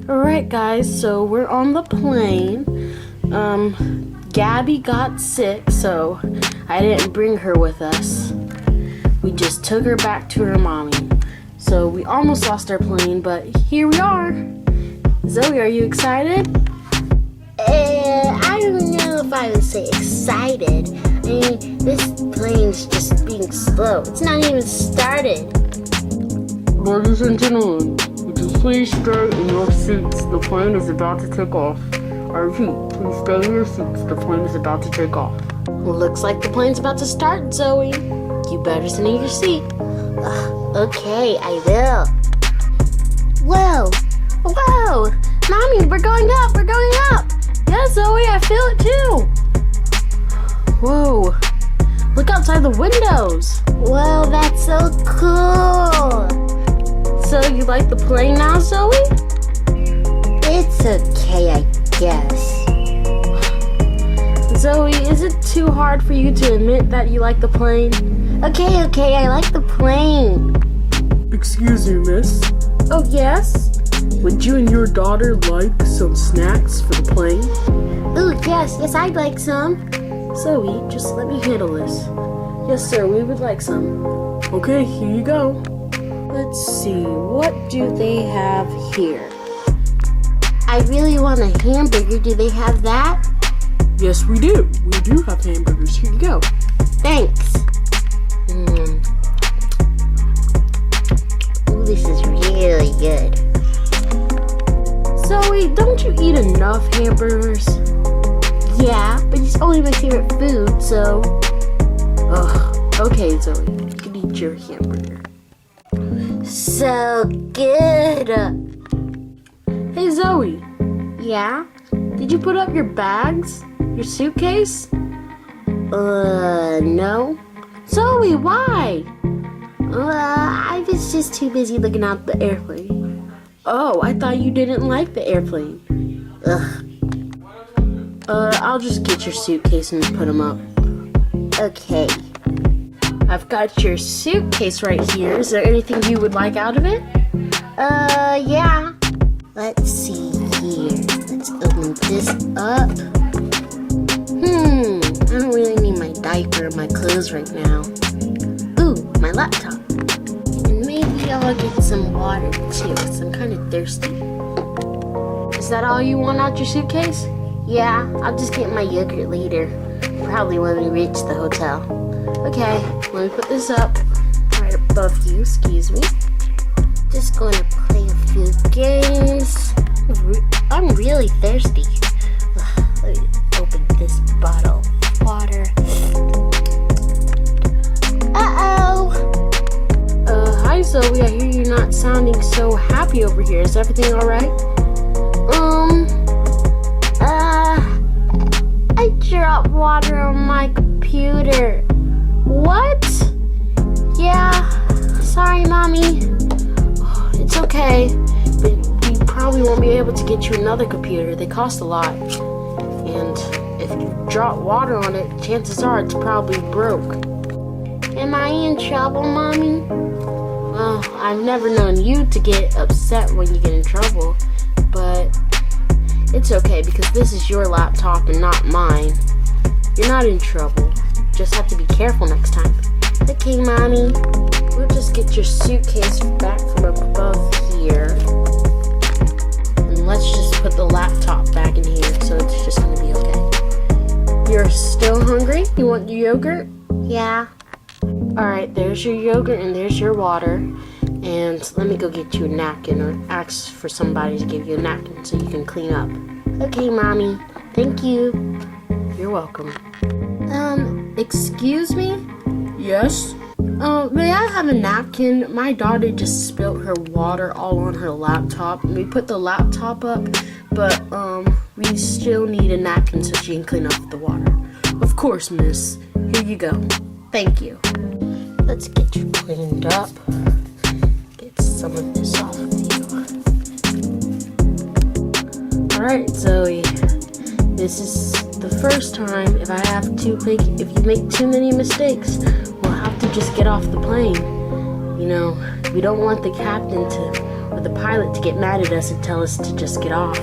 Alright guys, so we're on the plane. Gabby got sick, so I didn't bring her with us. We just took her back to her mommy. So we almost lost our plane, but here we are. Zoe, are you excited? I don't know if I would say excited. I mean, this plane's just being slow. It's not even started. Ladies and gentlemen, would you please stay in your seats? The plane is about to take off. I repeat, please stay in your seats. The plane is about to take off. Well, looks like the plane's about to start, Zoe. You better stay in your seat. Okay, I will. Whoa! Whoa! Mommy, we're going up! We're going up! Yeah, Zoe, I feel it too! Whoa! Look outside the windows! Whoa, that's so cool! So, you like the plane now, Zoe? It's okay, I guess. Zoe, is it too hard for you to admit that you like the plane? Okay, I like the plane. Excuse me, miss. Oh, yes? Would you and your daughter like some snacks for the plane? Ooh, yes, I'd like some. Zoe, just let me handle this. Yes, sir, we would like some. Okay, here you go. Let's see, what do they have here? I really want a hamburger. Do they have that? Yes, we do. We do have hamburgers. Here you go. Thanks. Ooh, this is really good. Zoe, don't you eat enough hamburgers? Yeah, but it's only my favorite food, so... Ugh. Okay, Zoe, you can eat your hamburger. So good. Hey, Zoe. Yeah? Did you put up your bags? Your suitcase? No. Zoe, why? I was just too busy looking out the airplane. Oh, I thought you didn't like the airplane. Ugh. I'll just get your suitcase and put them up. Okay. I've got your suitcase right here. Is there anything you would like out of it? Yeah. Let's see here. Let's open this up. I don't really need my diaper or my clothes right now. Ooh, my laptop. And maybe I'll get some water too, because I'm kind of thirsty. Is that all you want out your suitcase? Yeah, I'll just get my yogurt later. Probably when we reach the hotel. Okay, let me put this up right above you, excuse me. Just going to play a few games. I'm really thirsty. Let me open this bottle of water. Hi Zoe, I hear you're not sounding so happy over here. Is everything alright? I dropped water on my computer. What? Yeah, sorry, Mommy. It's okay, but we probably won't be able to get you another computer. They cost a lot. And if you drop water on it, chances are it's probably broke. Am I in trouble, Mommy? Well, I've never known you to get upset when you get in trouble, but it's okay because this is your laptop and not mine. You're not in trouble. Just have to be careful next time. Okay, Mommy. We'll just get your suitcase back from above here. And let's just put the laptop back in here so it's just gonna be okay. You're still hungry? You want your yogurt? Yeah. Alright, there's your yogurt and there's your water. And let me go get you a napkin or ask for somebody to give you a napkin so you can clean up. Okay, Mommy. Thank you. You're welcome. Excuse me? Yes? May I have a napkin? My daughter just spilled her water all on her laptop. We put the laptop up, but, we still need a napkin so she can clean up the water. Of course, miss. Here you go. Thank you. Let's get you cleaned up. Get some of this off of you. Alright, Zoe. This is the first time if you make too many mistakes, we'll have to just get off the plane. You know, we don't want the captain to for the pilot to get mad at us and tell us to just get off.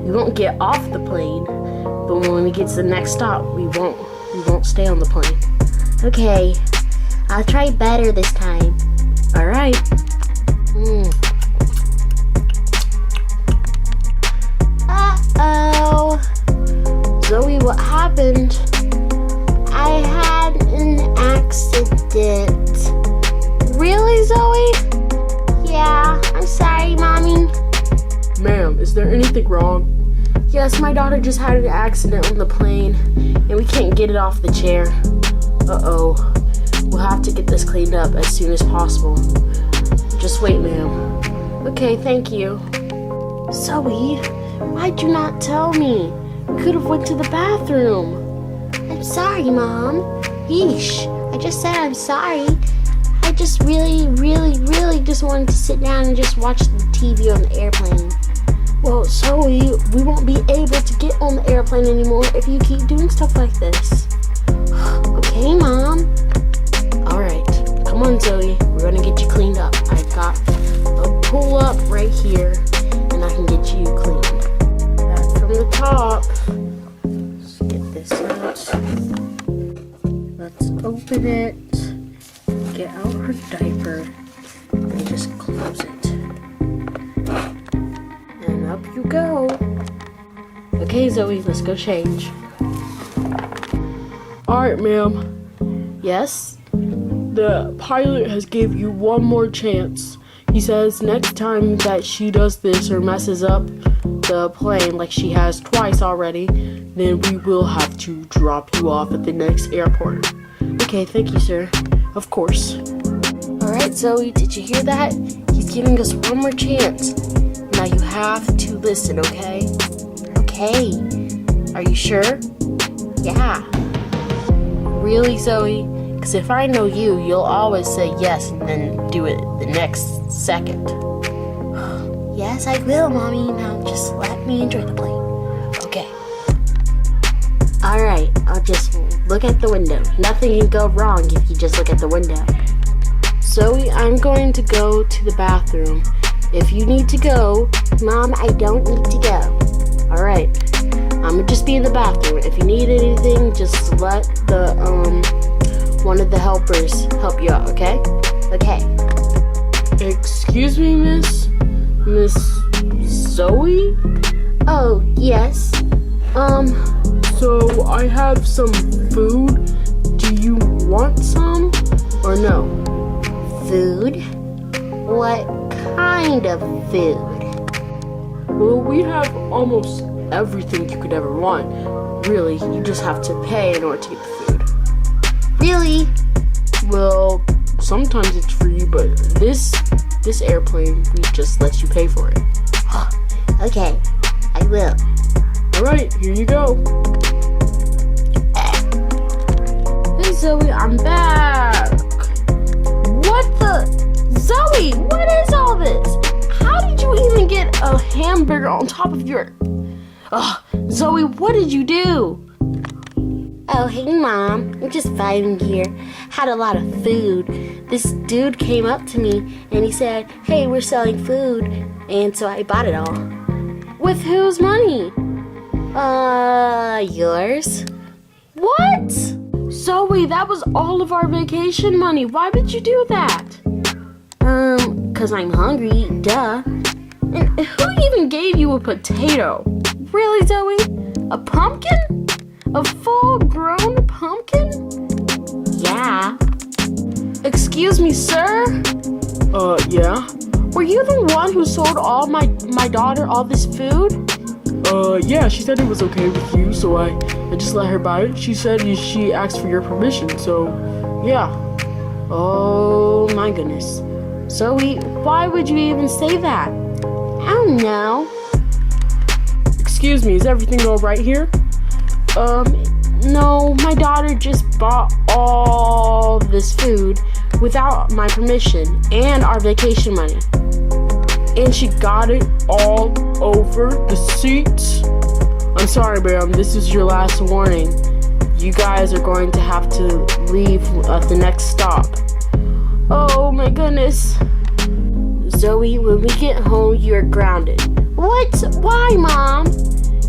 We won't get off the plane, but when we get to the next stop, we won't stay on the plane. Okay, I'll try better this time. All right. Uh-oh. Zoe, what happened? I had an accident. Really, Zoe? Yeah, I'm sorry, Mommy. Ma'am, is there anything wrong? Yes, my daughter just had an accident on the plane, and we can't get it off the chair. Uh-oh. We'll have to get this cleaned up as soon as possible. Just wait, ma'am. Okay, thank you. Zoe, why'd you not tell me? We could have went to the bathroom. I'm sorry, Mom. Yeesh. I just said I'm sorry. I just really just wanted to sit down and just watch the TV on the airplane. Well, Zoe, we won't be able to get on the airplane anymore if you keep doing stuff like this. Okay, Mom. All right. Come on, Zoe. We're gonna get you cleaned up. I've got a pull-up right here, and I can get you cleaned. Back from the top. Let's get this out. Let's open it. Get out her diaper and just close it. And up you go. Okay, Zoe, let's go change. Alright, ma'am. Yes? The pilot has gave you one more chance. He says next time that she does this or messes up the plane like she has twice already, then we will have to drop you off at the next airport. Okay, thank you, sir. Of course. Alright, Zoe, did you hear that? He's giving us one more chance. Now you have to listen, okay? Okay. Are you sure? Yeah. Really, Zoe? Because if I know you, you'll always say yes and then do it the next second. Yes, I will, Mommy. Now just let me enjoy the plane. Okay. Alright, I'll just look at the window. Nothing can go wrong if you just look at the window. Zoe, I'm going to go to the bathroom. If you need to go, Mom, I don't need to go. Alright. I'm gonna just be in the bathroom. If you need anything, just let the one of the helpers help you out, okay? Okay. Excuse me, Miss Zoe? Oh, yes. So I have some food. Do you want some or no? Food? What kind of food? Well, we have almost everything you could ever want. Really, you just have to pay in order to get the food. Really? Well, sometimes it's free, but this airplane, we just let you pay for it. Okay, I will. Alright, here you go. Hey Zoe, I'm back. What the? Zoe, what is all this? How did you even get a hamburger on top of your... Zoe, what did you do? Oh, hey, Mom. I'm just vibing here. Had a lot of food. This dude came up to me and he said, hey, we're selling food. And so I bought it all. With whose money? Yours? What? Zoe, that was all of our vacation money. Why would you do that? 'Cause I'm hungry, duh. And who even gave you a potato? Really, Zoe? A pumpkin? A full-grown pumpkin? Yeah. Excuse me, sir? Yeah? Were you the one who sold my daughter all this food? Yeah, she said it was okay with you, so I just let her buy it. She said she asked for your permission, so yeah. Oh my goodness. Zoe, why would you even say that? I don't know. Excuse me, is everything all right here? No, my daughter just bought all this food without my permission and our vacation money. And she got it all over the seats? I'm sorry, ma'am, this is your last warning. You guys are going to have to leave at the next stop. Oh my goodness. Zoe, when we get home, you're grounded. What? Why, Mom?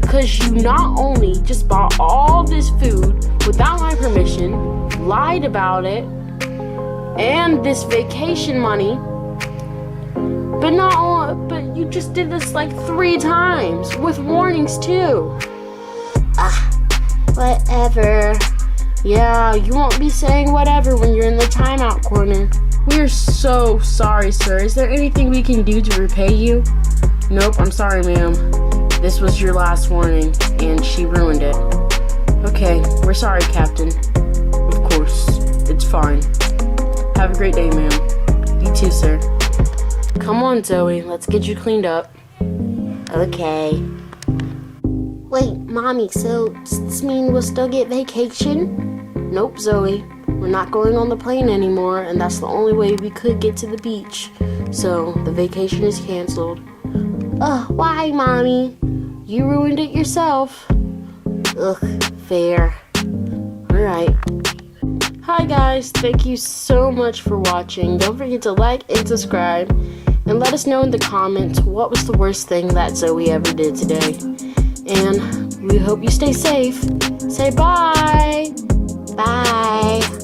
Because you not only just bought all this food without my permission, lied about it, and this vacation money, but you just did this like 3 times with warnings too. Whatever. Yeah, you won't be saying whatever when you're in the timeout corner. We're so sorry, sir. Is there anything we can do to repay you? Nope, I'm sorry, ma'am. This was your last warning, and she ruined it. Okay, we're sorry, Captain. Of course, it's fine. Have a great day, ma'am. You too, sir. Come on, Zoe, let's get you cleaned up. Okay. Wait, Mommy, so does this mean we'll still get vacation? Nope, Zoe. We're not going on the plane anymore, and that's the only way we could get to the beach. So, the vacation is canceled. Why, Mommy? You ruined it yourself. Ugh, fair. Alright. Hi guys, thank you so much for watching. Don't forget to like and subscribe. And let us know in the comments what was the worst thing that Zoe ever did today. And we hope you stay safe. Say bye! Bye.